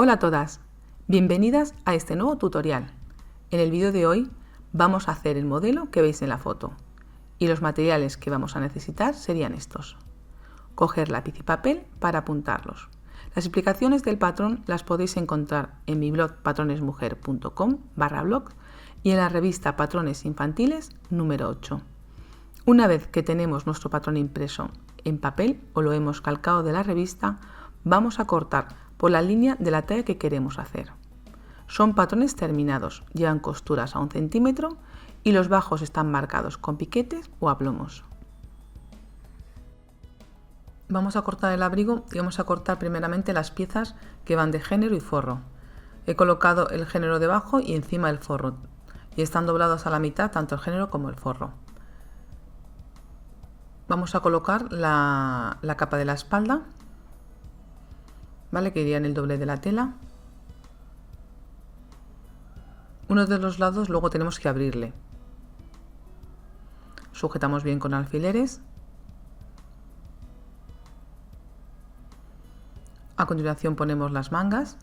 Hola a todas, bienvenidas a este nuevo tutorial. En el vídeo de hoy vamos a hacer el modelo que veis en la foto y los materiales que vamos a necesitar serían estos. Coger lápiz y papel para apuntarlos. Las explicaciones del patrón las podéis encontrar en mi blog patronesmujer.com/blog y en la revista Patrones Infantiles número 8. Una vez que tenemos nuestro patrón impreso en papel o lo hemos calcado de la revista, vamos a cortar por la línea de la talla que queremos hacer. Son patrones terminados, llevan costuras a 1 centímetro y los bajos están marcados con piquetes o aplomos. Vamos a cortar el abrigo y vamos a cortar primeramente las piezas que van de género y forro. He colocado el género debajo y encima el forro y están doblados a la mitad tanto el género como el forro. Vamos a colocar la capa de la espalda, ¿vale? Que iría en el doble de la tela. Uno de los lados luego tenemos que abrirle. Sujetamos bien con alfileres. A continuación ponemos las mangas.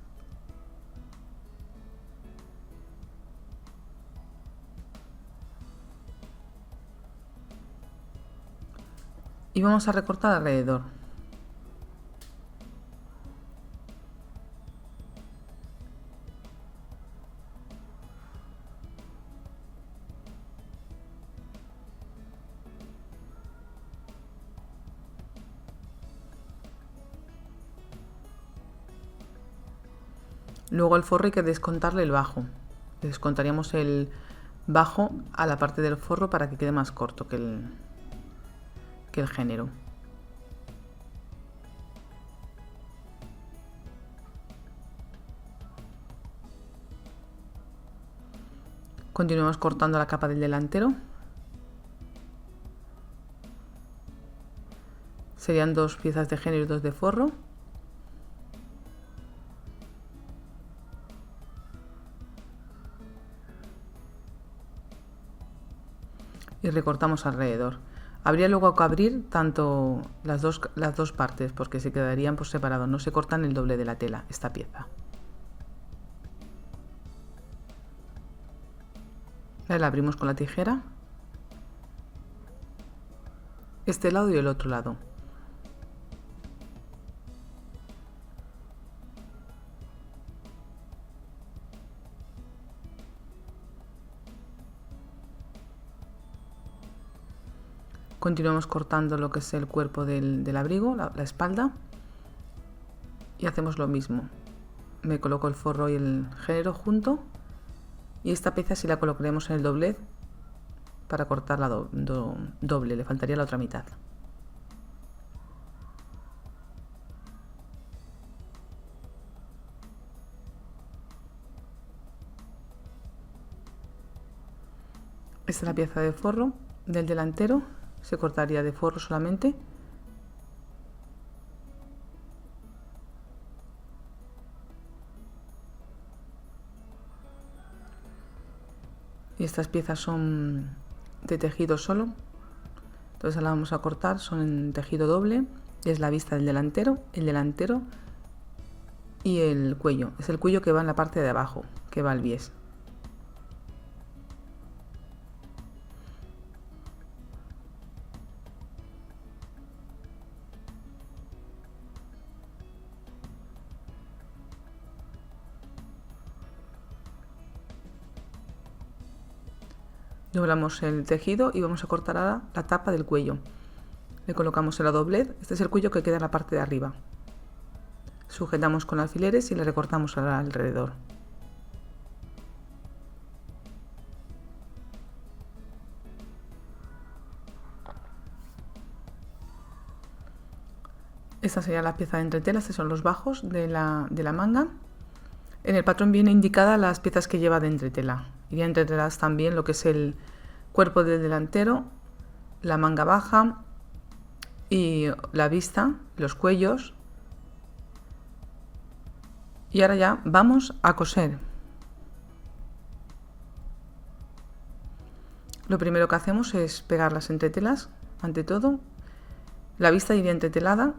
Y vamos a recortar alrededor. Luego el forro hay que descontarle el bajo. Descontaríamos el bajo a la parte del forro para que quede más corto que el género. Continuamos cortando la capa del delantero. Serían 2 piezas de género y 2 de forro. Y recortamos alrededor. Habría luego que abrir tanto las dos partes porque se quedarían por separado. No se cortan el doble de la tela esta pieza. La abrimos con la tijera. Este lado y el otro lado. Continuamos cortando lo que es el cuerpo del abrigo, la espalda, y hacemos lo mismo. Me coloco el forro y el género junto y esta pieza sí la colocaremos en el doblez para cortarla doble, le faltaría la otra mitad. Esta es la pieza de forro del delantero. Se cortaría de forro solamente. Y estas piezas son de tejido solo. Entonces la vamos a cortar, son en tejido doble. Es la vista del delantero, el delantero y el cuello. Es el cuello que va en la parte de abajo, que va al bies. Doblamos el tejido y vamos a cortar ahora la tapa del cuello. Le colocamos el doblez, este es el cuello que queda en la parte de arriba. Sujetamos con alfileres y le recortamos ahora alrededor. Esta sería la pieza de entretela, estos son los bajos de la manga. En el patrón viene indicada las piezas que lleva de entretela. Iría entreteladas también lo que es el cuerpo del delantero, la manga baja y la vista, los cuellos. Y ahora ya vamos a coser. Lo primero que hacemos es pegar las entretelas, ante todo. La vista iría entretelada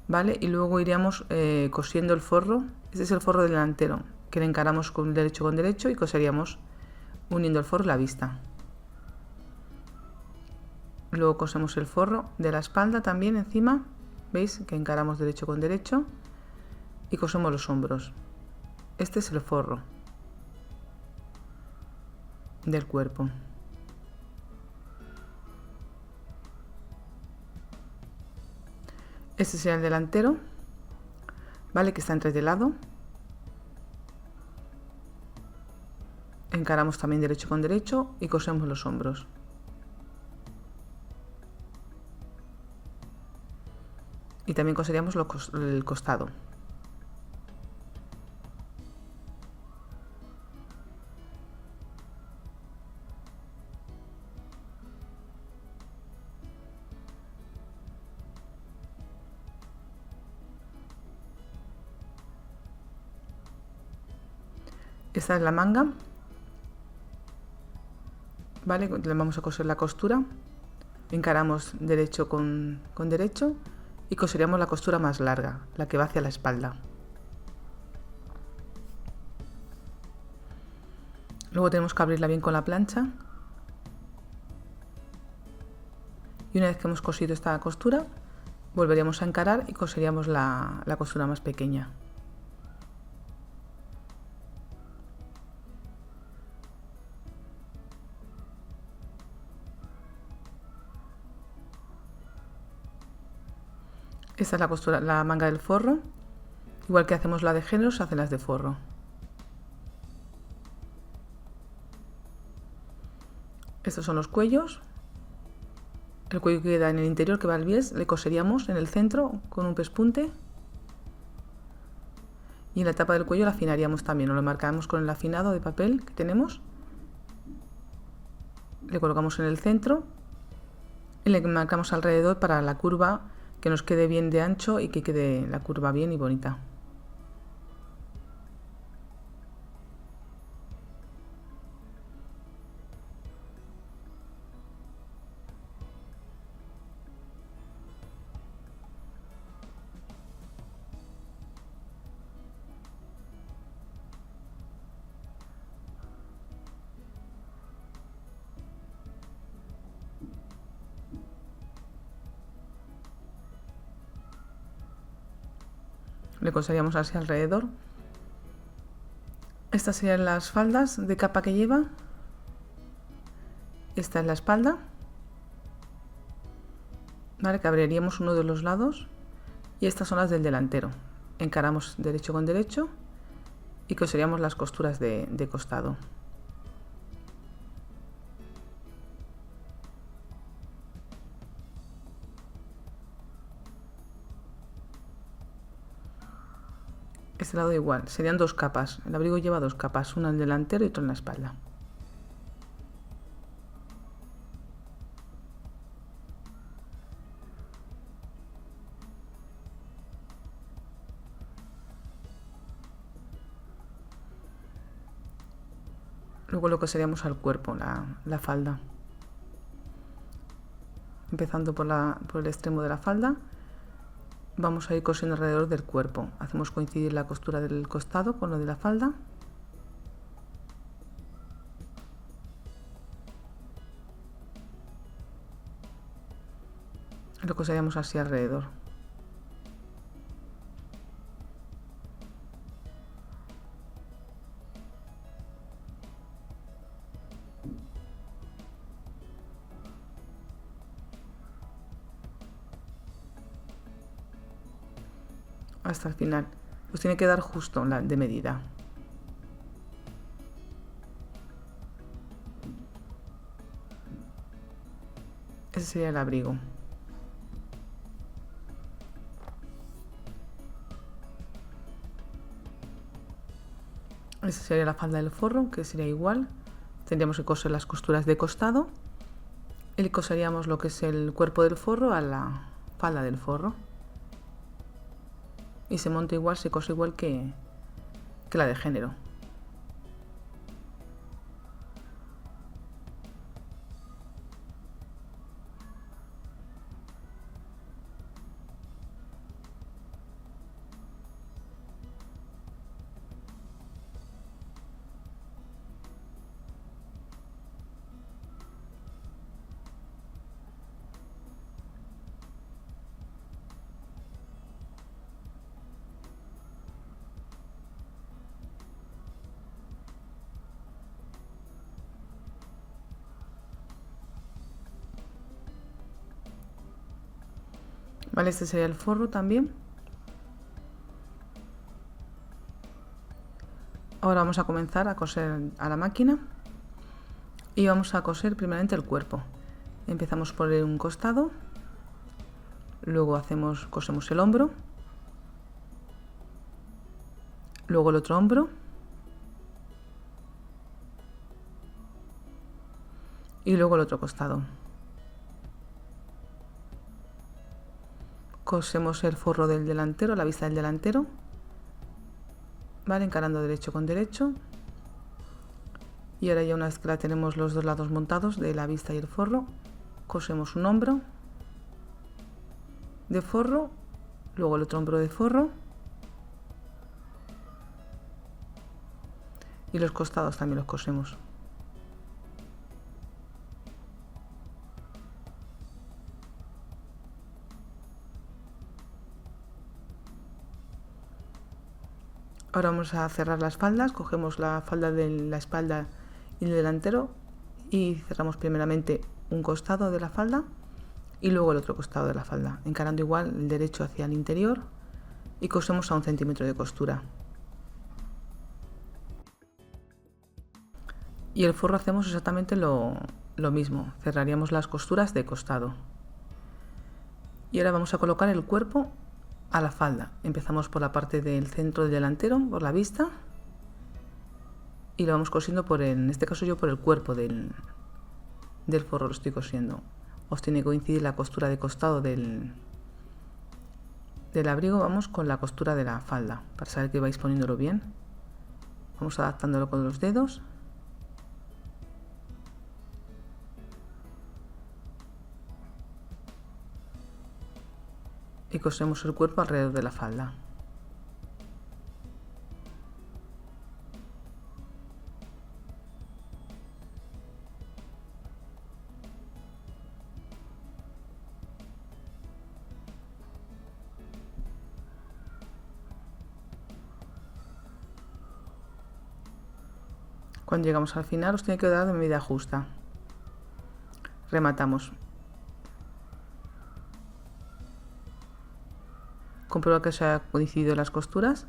¿vale? Y luego iríamos cosiendo el forro. Este es el forro delantero, que le encaramos con derecho y coseríamos uniendo el forro y la vista. Luego cosemos el forro de la espalda también encima, veis que encaramos derecho con derecho y cosemos los hombros. Este es el forro del cuerpo. Este sería el delantero, ¿vale? Que está en 3 de lado. Encaramos también derecho con derecho y cosemos los hombros. Y también coseríamos el costado. Esta es la manga, ¿vale? Le vamos a coser la costura. Encaramos derecho con derecho y coseríamos la costura más larga, la que va hacia la espalda. Luego tenemos que abrirla bien con la plancha. Y una vez que hemos cosido esta costura, volveríamos a encarar y coseríamos la costura más pequeña. Esta es la costura, la manga del forro. Igual que hacemos la de género, se hacen las de forro. Estos son los cuellos. El cuello que queda en el interior, que va al bies, le coseríamos en el centro con un pespunte. Y en la tapa del cuello la afinaríamos también, o lo marcamos con el afinado de papel que tenemos. Le colocamos en el centro y le marcamos alrededor para la curva, que nos quede bien de ancho y que quede la curva bien y bonita. Le coseríamos así alrededor. Estas serían las faldas de capa que lleva. Esta es la espalda, ¿vale? Que abriríamos uno de los lados y estas son las del delantero. Encaramos derecho con derecho y coseríamos las costuras de costado. Este lado igual, serían dos capas. El abrigo lleva dos capas, una en el delantero y otra en la espalda. Luego lo coseríamos al cuerpo, la falda. Empezando por el extremo de la falda, vamos a ir cosiendo alrededor del cuerpo. Hacemos coincidir la costura del costado con lo de la falda. Lo coseríamos así alrededor. Hasta el final. Pues tiene que dar justo de medida. Ese sería el abrigo. Esa sería la falda del forro, que sería igual. Tendríamos que coser las costuras de costado y le coseríamos lo que es el cuerpo del forro a la falda del forro. Y se monta igual, se cose igual que la de género. Vale, este sería el forro también. Ahora vamos a comenzar a coser a la máquina y vamos a coser primeramente el cuerpo. Empezamos por un costado, luego cosemos el hombro, luego el otro hombro y luego el otro costado. Cosemos el forro del delantero, la vista del delantero, vale, encarando derecho con derecho. Y ahora ya una vez que la tenemos los dos lados montados de la vista y el forro, cosemos un hombro de forro, luego el otro hombro de forro y los costados también los cosemos. Ahora vamos a cerrar las faldas, cogemos la falda de la espalda y el delantero y cerramos primeramente un costado de la falda y luego el otro costado de la falda, encarando igual el derecho hacia el interior y cosemos a 1 centímetro de costura. Y el forro hacemos exactamente lo mismo, cerraríamos las costuras de costado. Y ahora vamos a colocar el cuerpo a la falda. Empezamos por la parte del centro del delantero, por la vista, y lo vamos cosiendo en este caso yo por el cuerpo del forro lo estoy cosiendo. Os tiene que coincidir la costura de costado del abrigo, vamos con la costura de la falda, para saber que vais poniéndolo bien. Vamos adaptándolo con los dedos. Y cosemos el cuerpo alrededor de la falda. Cuando llegamos al final os tiene que dar de medida justa. Rematamos. Comprueba que se han coincidido las costuras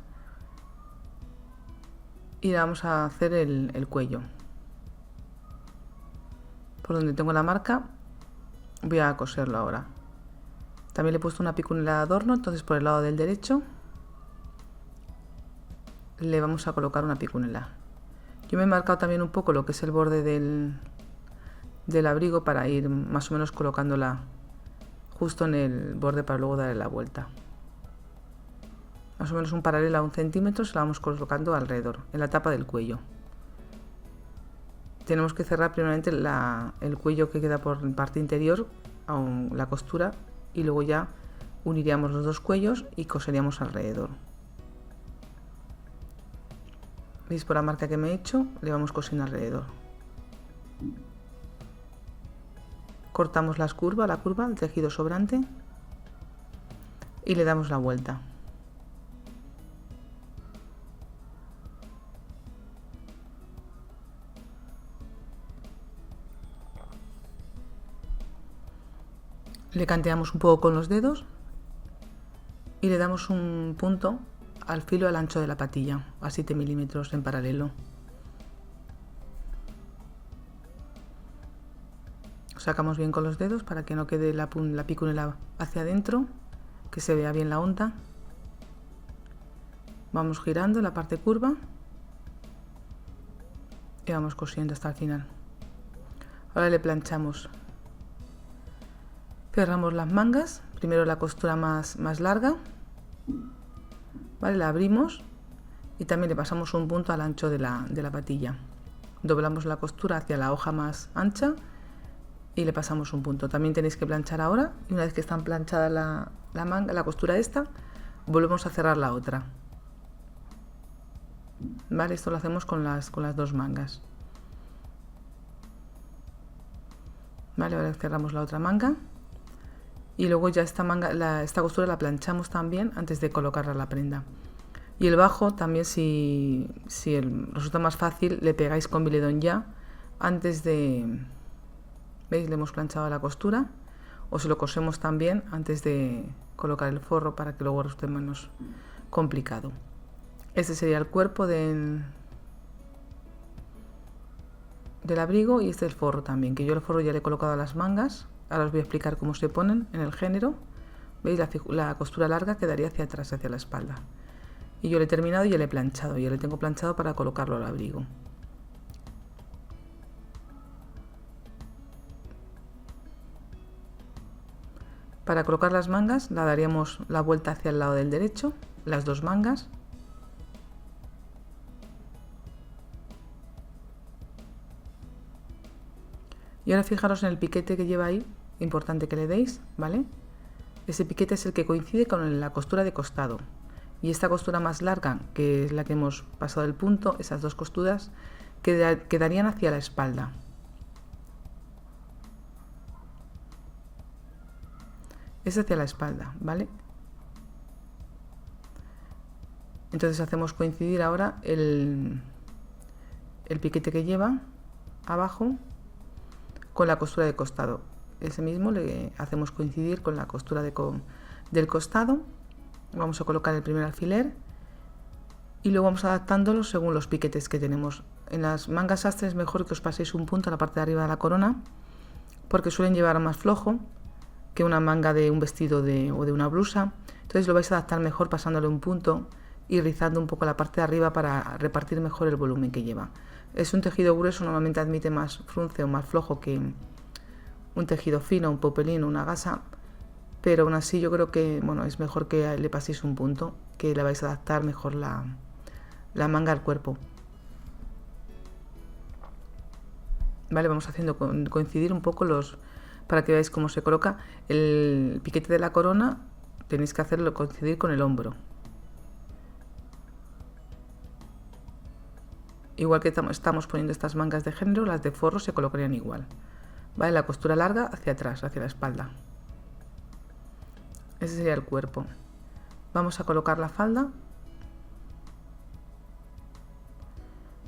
y vamos a hacer el cuello. Por donde tengo la marca voy a coserlo ahora. También le he puesto una picunela de adorno, entonces por el lado del derecho le vamos a colocar una picunela. Yo me he marcado también un poco lo que es el borde del abrigo para ir más o menos colocándola justo en el borde para luego darle la vuelta. Más o menos un paralelo a 1 centímetro se la vamos colocando alrededor, en la tapa del cuello. Tenemos que cerrar primeramente el cuello que queda por parte interior, la costura, y luego ya uniríamos los dos cuellos y coseríamos alrededor. ¿Veis por la marca que me he hecho? Le vamos cosiendo alrededor. Cortamos la curva, el tejido sobrante y le damos la vuelta. Le canteamos un poco con los dedos y le damos un punto al filo al ancho de la patilla, a 7 milímetros en paralelo. Sacamos bien con los dedos para que no quede la picunela hacia adentro, que se vea bien la honda. Vamos girando la parte curva y vamos cosiendo hasta el final. Ahora le planchamos. Cerramos las mangas, primero la costura más larga, ¿vale? La abrimos y también le pasamos un punto al ancho de la patilla. Doblamos la costura hacia la hoja más ancha y le pasamos un punto. También tenéis que planchar ahora y una vez que está planchada la manga, la costura esta, volvemos a cerrar la otra. ¿Vale? Esto lo hacemos con las dos mangas. ¿Vale? Ahora cerramos la otra manga. Y luego ya esta costura la planchamos también antes de colocarla a la prenda. Y el bajo también, si resulta más fácil, le pegáis con biledón ya antes de... ¿Veis? Le hemos planchado la costura. o si lo cosemos también antes de colocar el forro para que luego resulte menos complicado. Este sería el cuerpo del abrigo y este es el forro también, que yo el forro ya le he colocado a las mangas. Ahora os voy a explicar cómo se ponen en el género. ¿Veis? La costura larga quedaría hacia atrás, hacia la espalda. Y yo le he terminado y ya le he planchado. Ya le tengo planchado para colocarlo al abrigo. Para colocar las mangas, la daríamos la vuelta hacia el lado del derecho, las dos mangas. Y ahora fijaros en el piquete que lleva ahí, importante que le deis, ¿vale? Ese piquete es el que coincide con la costura de costado. Y esta costura más larga, que es la que hemos pasado del punto, esas dos costuras quedarían hacia la espalda. Es hacia la espalda, ¿vale? Entonces hacemos coincidir ahora el piquete que lleva abajo con la costura de costado. Ese mismo le hacemos coincidir con la costura del costado. Vamos a colocar el primer alfiler y luego vamos adaptándolo según los piquetes que tenemos. En las mangas sastre es mejor que os paséis un punto en la parte de arriba de la corona, porque suelen llevar más flojo que una manga de un vestido o de una blusa. Entonces lo vais a adaptar mejor pasándole un punto y rizando un poco la parte de arriba para repartir mejor el volumen que lleva. Es un tejido grueso, normalmente admite más frunce o más flojo que un tejido fino, un popelín, una gasa, pero aún así yo creo que bueno, es mejor que le paséis un punto, que le vais a adaptar mejor la manga al cuerpo. Vale, vamos haciendo coincidir un poco para que veáis cómo se coloca el piquete de la corona. Tenéis que hacerlo coincidir con el hombro. Igual que estamos poniendo estas mangas de género, las de forro se colocarían igual. ¿Vale? La costura larga hacia atrás, hacia la espalda. Ese sería el cuerpo. Vamos a colocar la falda.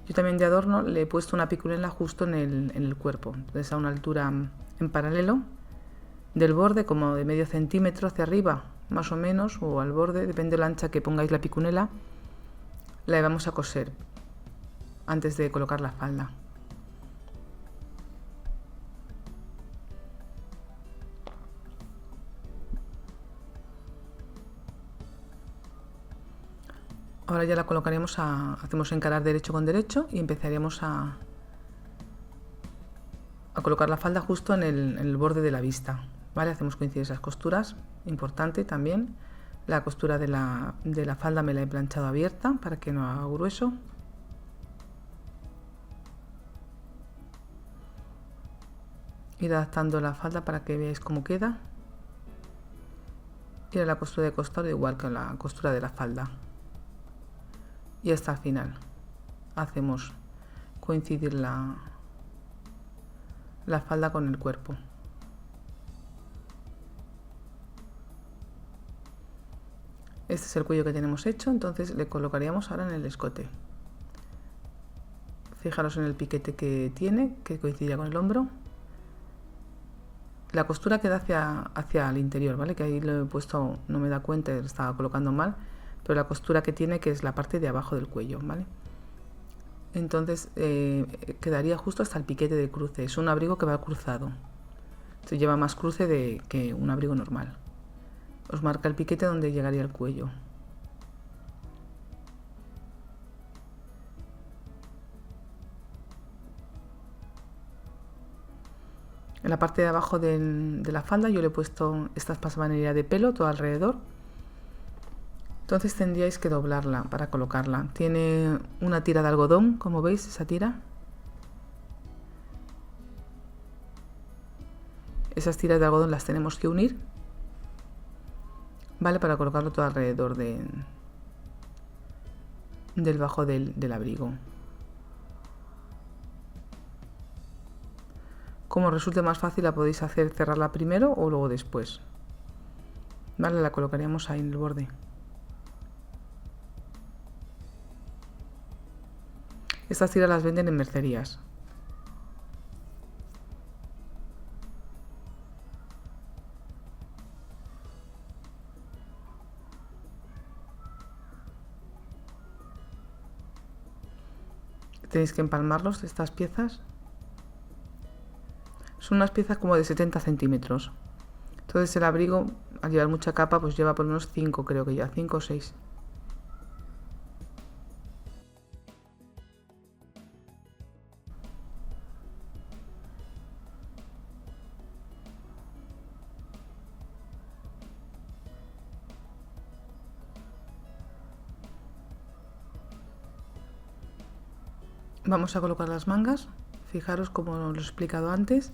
Yo también de adorno le he puesto una picunela justo en el cuerpo, entonces a una altura en paralelo del borde, como de medio centímetro hacia arriba, más o menos, o al borde, depende de la ancha que pongáis la picunela, la vamos a coser antes de colocar la falda. Ahora ya la colocaremos hacemos encarar derecho con derecho y empezaríamos a colocar la falda justo en el borde de la vista. ¿Vale? Hacemos coincidir esas costuras, importante también. La costura de la falda me la he planchado abierta para que no haga grueso. Ir adaptando la falda para que veáis cómo queda. Y la costura de costado igual que la costura de la falda. Y hasta el final hacemos coincidir la falda con el cuerpo. Este es el cuello que tenemos hecho, entonces le colocaríamos ahora en el escote. Fijaros en el piquete que tiene, que coincide con el hombro. La costura queda hacia el interior, ¿vale? Que ahí lo he puesto, no me da cuenta, lo estaba colocando mal, pero la costura que tiene, que es la parte de abajo del cuello, ¿vale? Entonces quedaría justo hasta el piquete de cruce. Es un abrigo que va cruzado. Se lleva más cruce que un abrigo normal. Os marca el piquete donde llegaría el cuello. En la parte de abajo de la falda yo le he puesto esta pasamanería de pelo todo alrededor. Entonces tendríais que doblarla para colocarla. Tiene una tira de algodón, como veis, esa tira. Esas tiras de algodón las tenemos que unir, ¿vale? Para colocarlo todo alrededor del bajo del abrigo. Como resulte más fácil, la podéis hacer cerrarla primero o luego después. ¿Vale? La colocaríamos ahí en el borde. Estas tiras las venden en mercerías. tenéis que empalmarlos, estas piezas. Son unas piezas como de 70 centímetros. Entonces el abrigo, al llevar mucha capa, pues lleva por unos 5, creo que ya, 5 o 6. Vamos a colocar las mangas. Fijaros, como os lo he explicado antes,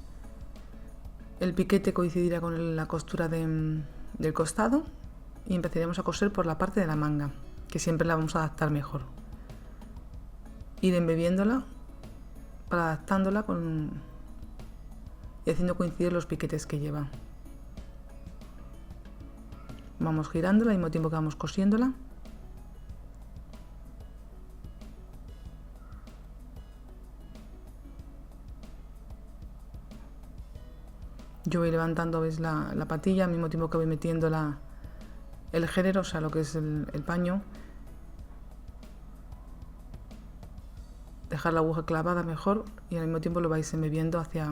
el piquete coincidirá con la costura del costado y empezaremos a coser por la parte de la manga, que siempre la vamos a adaptar mejor. Ir embebiéndola para adaptándola y haciendo coincidir los piquetes que lleva. Vamos girándola al mismo tiempo que vamos cosiéndola. Yo voy levantando, ¿veis? la patilla al mismo tiempo que voy metiendo el género, o sea, lo que es el paño. Dejar la aguja clavada mejor y al mismo tiempo lo vais embebiendo hacia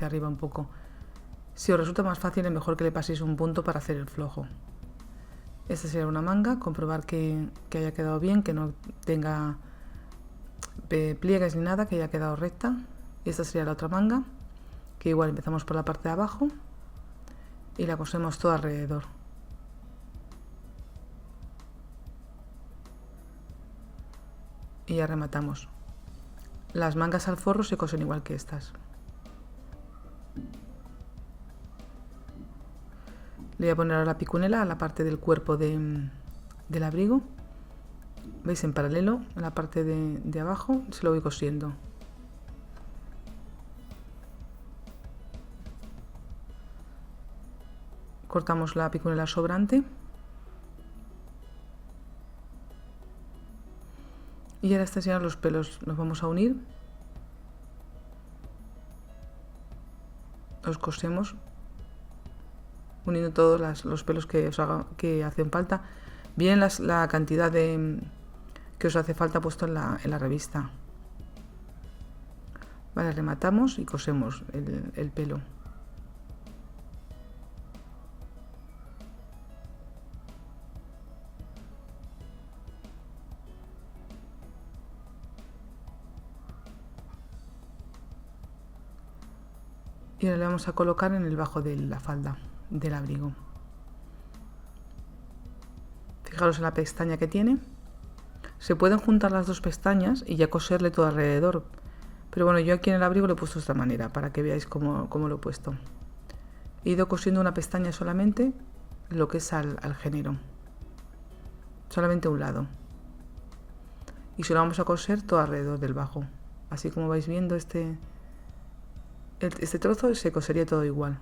arriba un poco. Si os resulta más fácil, es mejor que le paséis un punto para hacer el flojo. Esta sería una manga, comprobar que haya quedado bien, que no tenga pliegues ni nada, que haya quedado recta. Y esta sería la otra manga, que igual empezamos por la parte de abajo y la cosemos todo alrededor. Y ya rematamos. Las mangas al forro se cosen igual que estas. Le voy a poner ahora la picunela a la parte del cuerpo del abrigo. ¿Veis? En paralelo, en la parte de abajo, se lo voy cosiendo. Cortamos la picunela sobrante. Y ahora estos serían los pelos. Los vamos a unir. Los cosemos uniendo todos los pelos que hacen falta. Bien la cantidad que os hace falta puesto en la revista. Vale, rematamos y cosemos el pelo. Y ahora le vamos a colocar en el bajo de la falda del abrigo. Fijaros en la pestaña que tiene. Se pueden juntar las dos pestañas y ya coserle todo alrededor. Pero bueno, yo aquí en el abrigo lo he puesto de esta manera, para que veáis cómo lo he puesto. He ido cosiendo una pestaña solamente, lo que es al género. Solamente un lado. Y se lo vamos a coser todo alrededor del bajo. Así como vais viendo este trozo se cosería todo igual.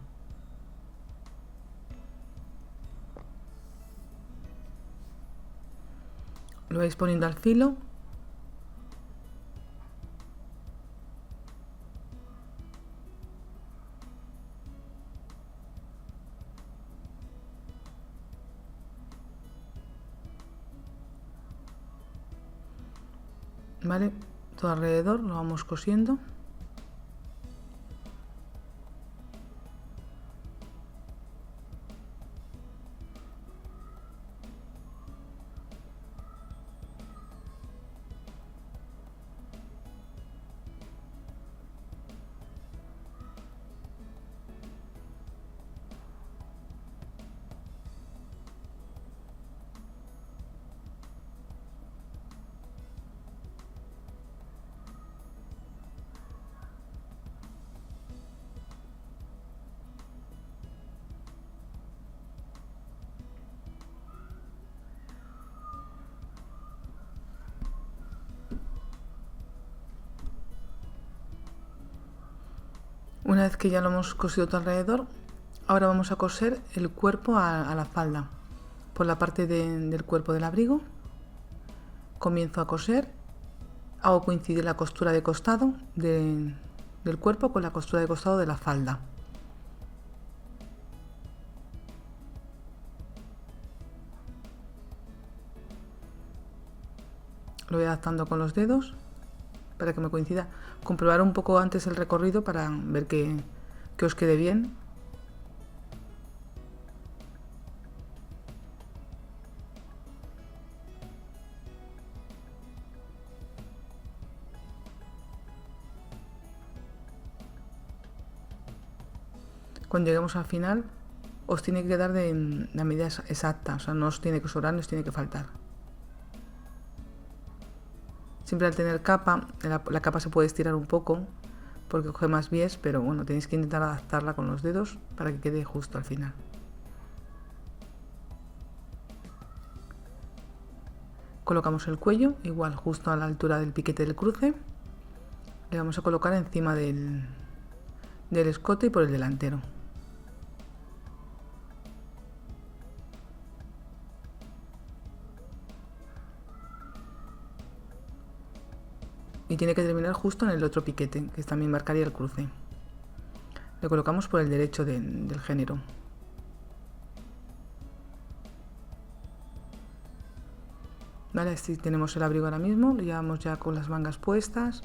Lo vais poniendo al filo. Vale, todo alrededor lo vamos cosiendo. Una vez que ya lo hemos cosido todo alrededor, ahora vamos a coser el cuerpo a la falda. Por la parte del cuerpo del abrigo, comienzo a coser, hago coincidir la costura de costado del cuerpo con la costura de costado de la falda. Lo voy adaptando con los dedos para que me coincida. Comprobar un poco antes el recorrido para ver que os quede bien. Cuando lleguemos al final, os tiene que quedar de la medida exacta, o sea, no os tiene que sobrar ni os tiene que faltar. Siempre al tener capa, la capa se puede estirar un poco porque coge más bies, pero bueno, tenéis que intentar adaptarla con los dedos para que quede justo al final. Colocamos el cuello, igual justo a la altura del piquete del cruce. Le vamos a colocar encima del escote y por el delantero. Y tiene que terminar justo en el otro piquete, que también marcaría el cruce. Le colocamos por el derecho del género. Vale, así tenemos el abrigo ahora mismo, lo llevamos ya con las mangas puestas.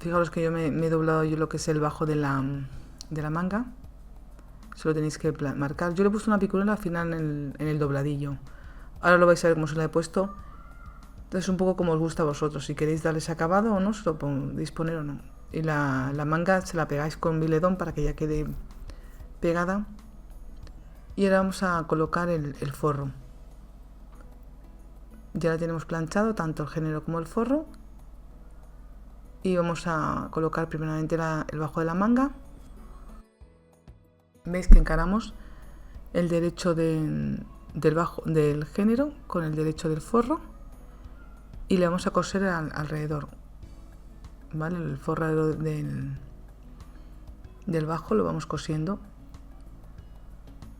Fijaros que yo me he doblado yo lo que es el bajo de la manga. Se lo tenéis que marcar. Yo le he puesto una picunela al final en el dobladillo. Ahora lo vais a ver cómo se la he puesto. Entonces un poco como os gusta a vosotros. Si queréis darles acabado o no, se lo podéis poner o no. Y la manga se la pegáis con biledón para que ya quede pegada. Y ahora vamos a colocar el forro. Ya la tenemos planchado, tanto el género como el forro. Y vamos a colocar primeramente el bajo de la manga. Veis que encaramos el derecho del género con el derecho del forro y le vamos a coser alrededor. ¿Vale? El forro del bajo lo vamos cosiendo,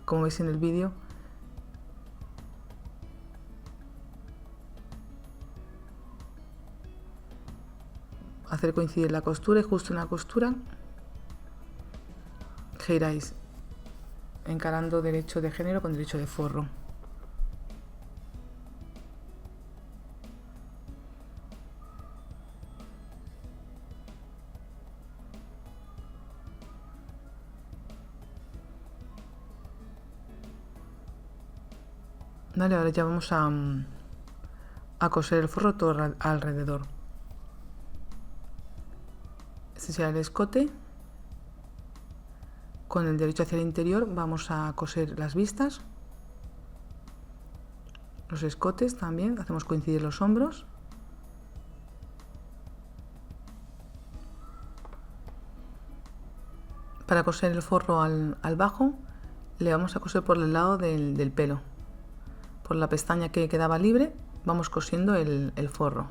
como veis en el vídeo. Hacer coincidir la costura y justo en la costura giráis encarando derecho de género con derecho de forro. Vale, ahora ya vamos a coser el forro todo alrededor. Este será el escote. Con el derecho hacia el interior vamos a coser las vistas, los escotes también, hacemos coincidir los hombros. Para coser el forro al bajo le vamos a coser por el lado del pelo. Por la pestaña que quedaba libre vamos cosiendo el forro.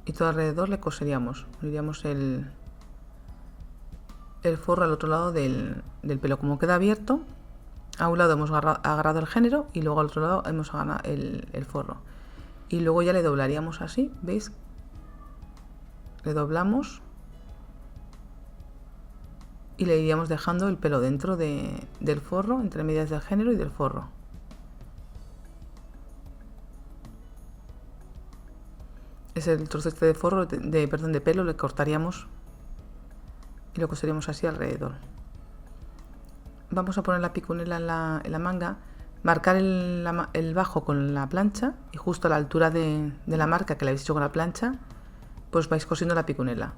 Y todo alrededor le coseríamos, uniríamos el forro al otro lado del pelo. Como queda abierto, a un lado hemos agarrado el género y luego al otro lado hemos agarrado el forro. Y luego ya le doblaríamos así, ¿veis? Le doblamos y le iríamos dejando el pelo dentro del forro, entre medias del género y del forro. Es el trozo este de forro, de pelo, le cortaríamos y lo coseríamos así alrededor. Vamos a poner la picunela en la manga, marcar el bajo con la plancha y justo a la altura de la marca que le habéis hecho con la plancha, pues vais cosiendo la picunela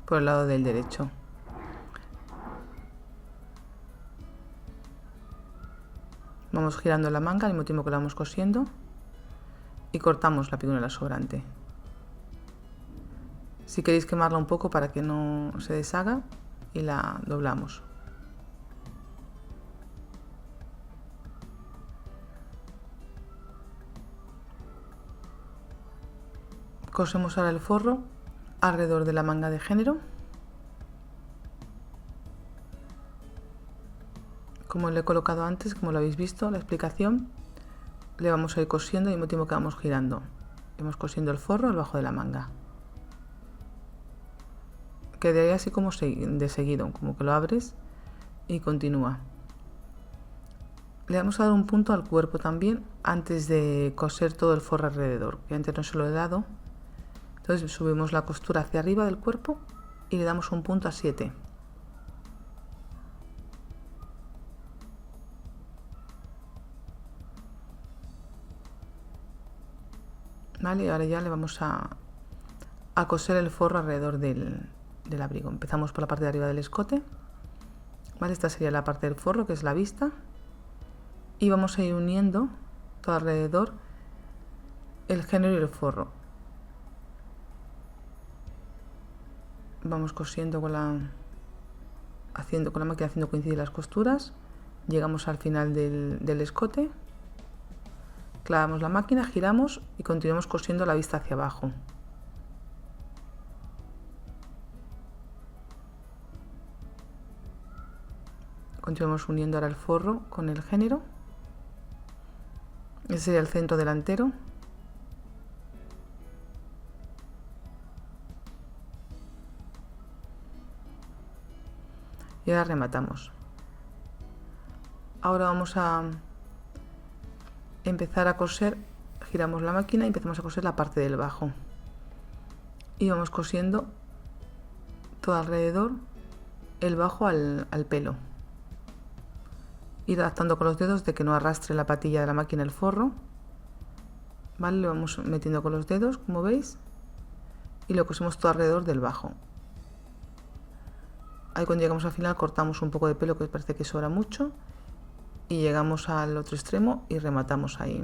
por el lado del derecho. Vamos girando la manga al mismo tiempo que la vamos cosiendo y cortamos la picunela sobrante. Si queréis quemarla un poco para que no se deshaga, y la doblamos. Cosemos ahora el forro alrededor de la manga de género. Como le he colocado antes, como lo habéis visto, la explicación, le vamos a ir cosiendo y al mismo tiempo que vamos girando. Vamos cosiendo el forro al bajo de la manga. Quedaría así como de seguido, como que lo abres y continúa. Le vamos a dar un punto al cuerpo también antes de coser todo el forro alrededor, que antes no se lo he dado. Entonces subimos la costura hacia arriba del cuerpo y le damos un punto a 7. Vale, y ahora ya le vamos a coser el forro alrededor del abrigo. Empezamos por la parte de arriba del escote. Vale, esta sería la parte del forro, que es la vista. Y vamos a ir uniendo todo alrededor el género y el forro. Vamos cosiendo con la máquina, haciendo coincidir las costuras. Llegamos al final del escote. Clavamos la máquina, giramos y continuamos cosiendo la vista hacia abajo. Continuamos uniendo ahora el forro con el género. Ese sería el centro delantero. Y ahora rematamos. Ahora vamos a empezar a coser, giramos la máquina y empezamos a coser la parte del bajo. Y vamos cosiendo todo alrededor el bajo al pelo. Ir adaptando con los dedos de que no arrastre la patilla de la máquina el forro. Vale, lo vamos metiendo con los dedos, como veis, y lo cosemos todo alrededor del bajo. Ahí cuando llegamos al final cortamos un poco de pelo que parece que sobra mucho y llegamos al otro extremo y rematamos ahí.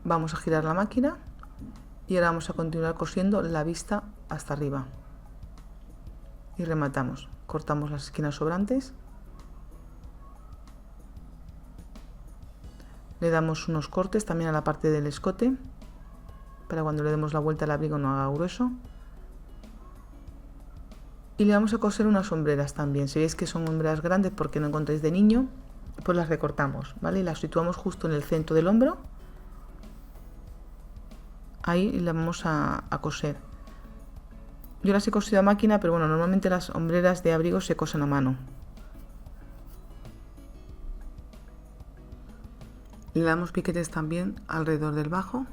Vamos a girar la máquina y ahora vamos a continuar cosiendo la vista hasta arriba y rematamos. Cortamos las esquinas sobrantes, le damos unos cortes también a la parte del escote para cuando le demos la vuelta al abrigo no haga grueso, y le vamos a coser unas sombreras también. Si veis que son sombreras grandes porque no encontréis de niño, pues las recortamos, ¿vale? Y las situamos justo en el centro del hombro. Ahí la vamos a coser. Yo las he cosido a máquina, pero bueno, normalmente las sombreras de abrigo se cosen a mano. Le damos piquetes también alrededor del bajo.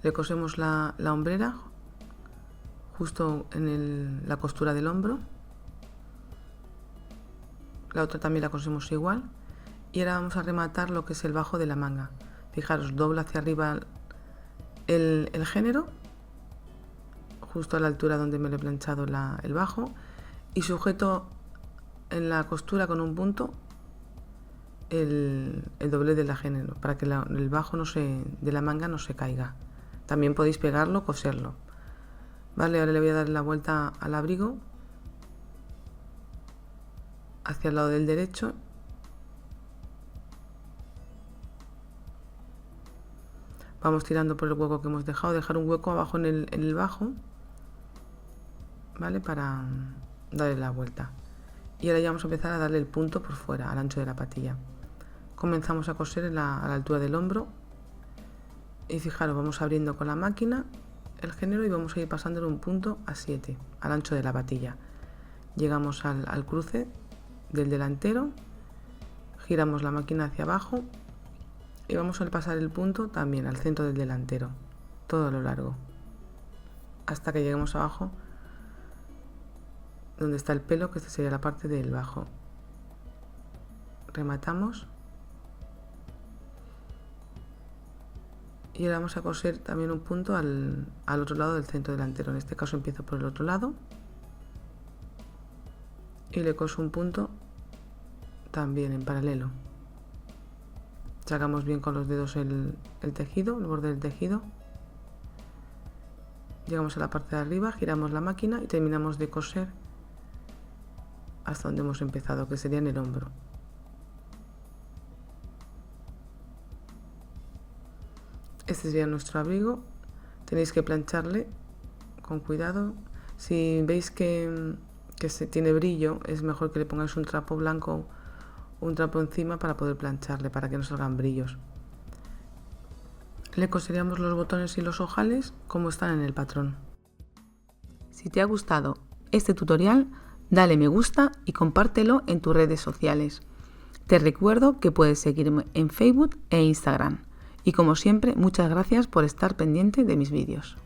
Le cosemos la hombrera justo en la costura del hombro. La otra también la cosemos igual. Y ahora vamos a rematar lo que es el bajo de la manga. Fijaros, doblo hacia arriba el género, justo a la altura donde me lo he planchado el bajo, y sujeto en la costura con un punto el doblez del género, para que el bajo de la manga no se caiga. También podéis pegarlo, coserlo. Vale, ahora le voy a dar la vuelta al abrigo hacia el lado del derecho. Vamos tirando por el hueco que hemos dejado, dejar un hueco abajo en el bajo, ¿vale? Para darle la vuelta. Y ahora ya vamos a empezar a darle el punto por fuera, al ancho de la patilla. Comenzamos a coser a la altura del hombro. Y fijaros, vamos abriendo con la máquina el género y vamos a ir pasándole un punto a 7, al ancho de la patilla. Llegamos al cruce del delantero, giramos la máquina hacia abajo y vamos a pasar el punto también al centro del delantero, todo a lo largo, hasta que lleguemos abajo donde está el pelo, que esta sería la parte del bajo. Rematamos y ahora vamos a coser también un punto al otro lado del centro delantero. En este caso empiezo por el otro lado y le coso un punto también en paralelo. Sacamos bien con los dedos el tejido, el borde del tejido. Llegamos a la parte de arriba, giramos la máquina y terminamos de coser hasta donde hemos empezado, que sería en el hombro. Este sería nuestro abrigo. Tenéis que plancharle con cuidado. Si veis que tiene brillo, es mejor que le pongáis un trapo blanco un trapo encima para poder plancharle, para que no salgan brillos. Le coseríamos los botones y los ojales como están en el patrón. Si te ha gustado este tutorial, dale me gusta y compártelo en tus redes sociales. Te recuerdo que puedes seguirme en Facebook e Instagram. Y como siempre, muchas gracias por estar pendiente de mis vídeos.